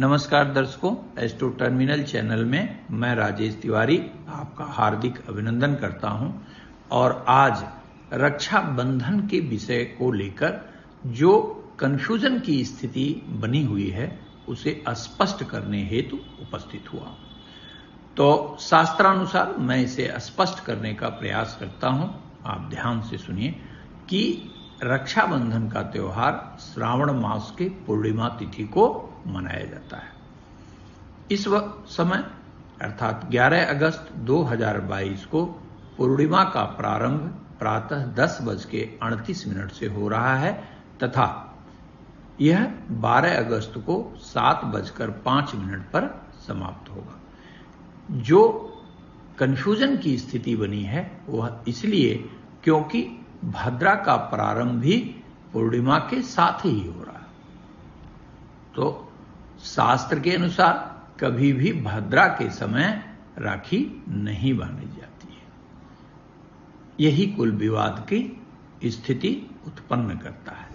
नमस्कार दर्शकों, astro terminal channel में मैं राजेश तिवारी आपका हार्दिक अभिनंदन करता हूं और आज रक्षाबंधन के विषय को लेकर जो कन्फ्यूजन की स्थिति बनी हुई है उसे स्पष्ट करने हेतु उपस्थित हुआ। तो शास्त्रानुसार मैं इसे स्पष्ट करने का प्रयास करता हूं। आप ध्यान से सुनिए कि रक्षाबंधन का त्योहार श्रावण मास के पूर्णिमा तिथि को मनाया जाता है। इस समय अर्थात 11 अगस्त 2022 को पूर्णिमा का प्रारंभ प्रातः 10:38 से हो रहा है तथा यह 12 अगस्त को 7:05 पर समाप्त होगा। जो कन्फ्यूजन की स्थिति बनी है वह इसलिए क्योंकि भद्रा का प्रारंभ भी पूर्णिमा के साथ ही हो रहा है। तो शास्त्र के अनुसार कभी भी भद्रा के समय राखी नहीं बांधी जाती है। यही कुल विवाद की स्थिति उत्पन्न करता है।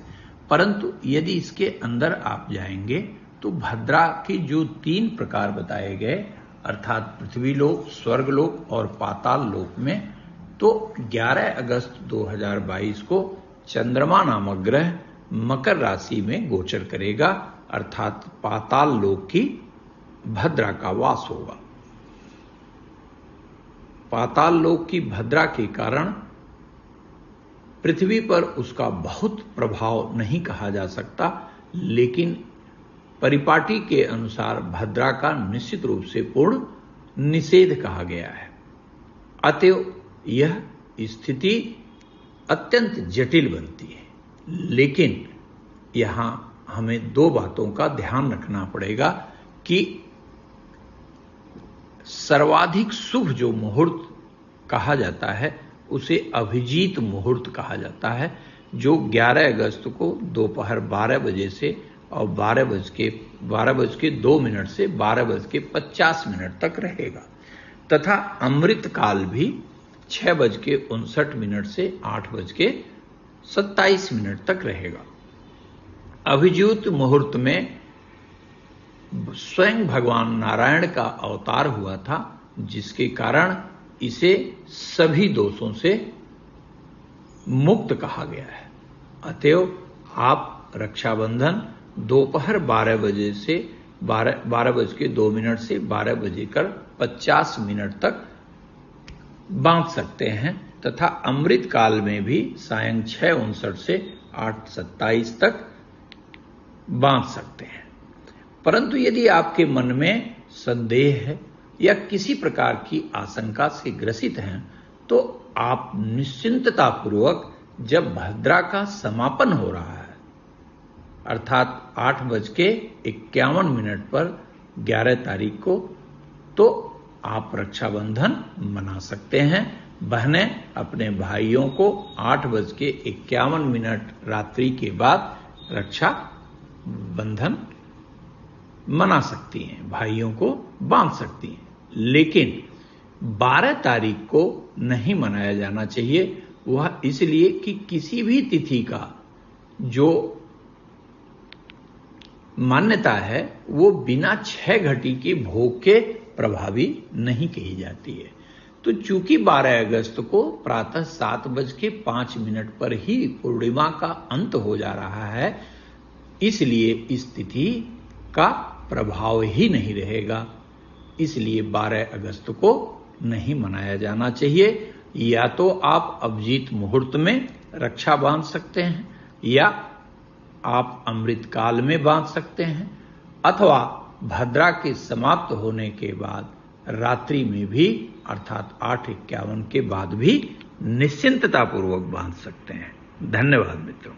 परंतु यदि इसके अंदर आप जाएंगे तो भद्रा के जो 3 प्रकार बताए गए अर्थात पृथ्वी लोक, स्वर्ग लोक और पाताल लोक में, तो 11 अगस्त 2022 को चंद्रमा नामक ग्रह मकर राशि में गोचर करेगा अर्थात पाताल लोक की भद्रा का वास होगा। पाताल लोक की भद्रा के कारण पृथ्वी पर उसका बहुत प्रभाव नहीं कहा जा सकता, लेकिन परिपाटी के अनुसार भद्रा का निश्चित रूप से पूर्ण निषेध कहा गया है। अतएव यह स्थिति अत्यंत जटिल बनती है। लेकिन यहां हमें 2 बातों का ध्यान रखना पड़ेगा कि सर्वाधिक शुभ जो मुहूर्त कहा जाता है उसे अभिजीत मुहूर्त कहा जाता है, जो 11 अगस्त को दोपहर 12 बजे से और 12:02 से 12:50 तक रहेगा तथा अमृत काल भी 6:59 से 8:27 तक रहेगा। अभिजीत मुहूर्त में स्वयं भगवान नारायण का अवतार हुआ था, जिसके कारण इसे सभी दोषों से मुक्त कहा गया है। अतएव आप रक्षाबंधन दोपहर 12 बजे से 12:02 से 12:50 तक बांध सकते हैं तथा अमृत काल में भी सायं 6:59 से 8:27 तक बांध सकते हैं। परंतु यदि आपके मन में संदेह है या किसी प्रकार की आशंका से ग्रसित हैं तो आप निश्चिंतता पूर्वक जब भद्रा का समापन हो रहा है अर्थात 8:51 पर 11 तारीख को, तो आप रक्षाबंधन मना सकते हैं। बहनें अपने भाइयों को 8:51 रात्रि के बाद रक्षा बंधन मना सकती हैं, भाइयों को बांध सकती हैं। लेकिन 12 तारीख को नहीं मनाया जाना चाहिए। वह इसलिए कि किसी भी तिथि का जो मान्यता है वो बिना 6 घटी के भोग के प्रभावी नहीं कही जाती है। तो चूंकि 12 अगस्त को प्रातः 7:05 पर ही पूर्णिमा का अंत हो जा रहा है, इसलिए इस तिथि का प्रभाव ही नहीं रहेगा। इसलिए 12 अगस्त को नहीं मनाया जाना चाहिए। या तो आप अभिजीत मुहूर्त में रक्षा बांध सकते हैं या आप अमृत काल में बांध सकते हैं अथवा भद्रा के समाप्त होने के बाद रात्रि में भी अर्थात 8:51 के बाद भी निश्चिंतता पूर्वक बांध सकते हैं। धन्यवाद मित्रों।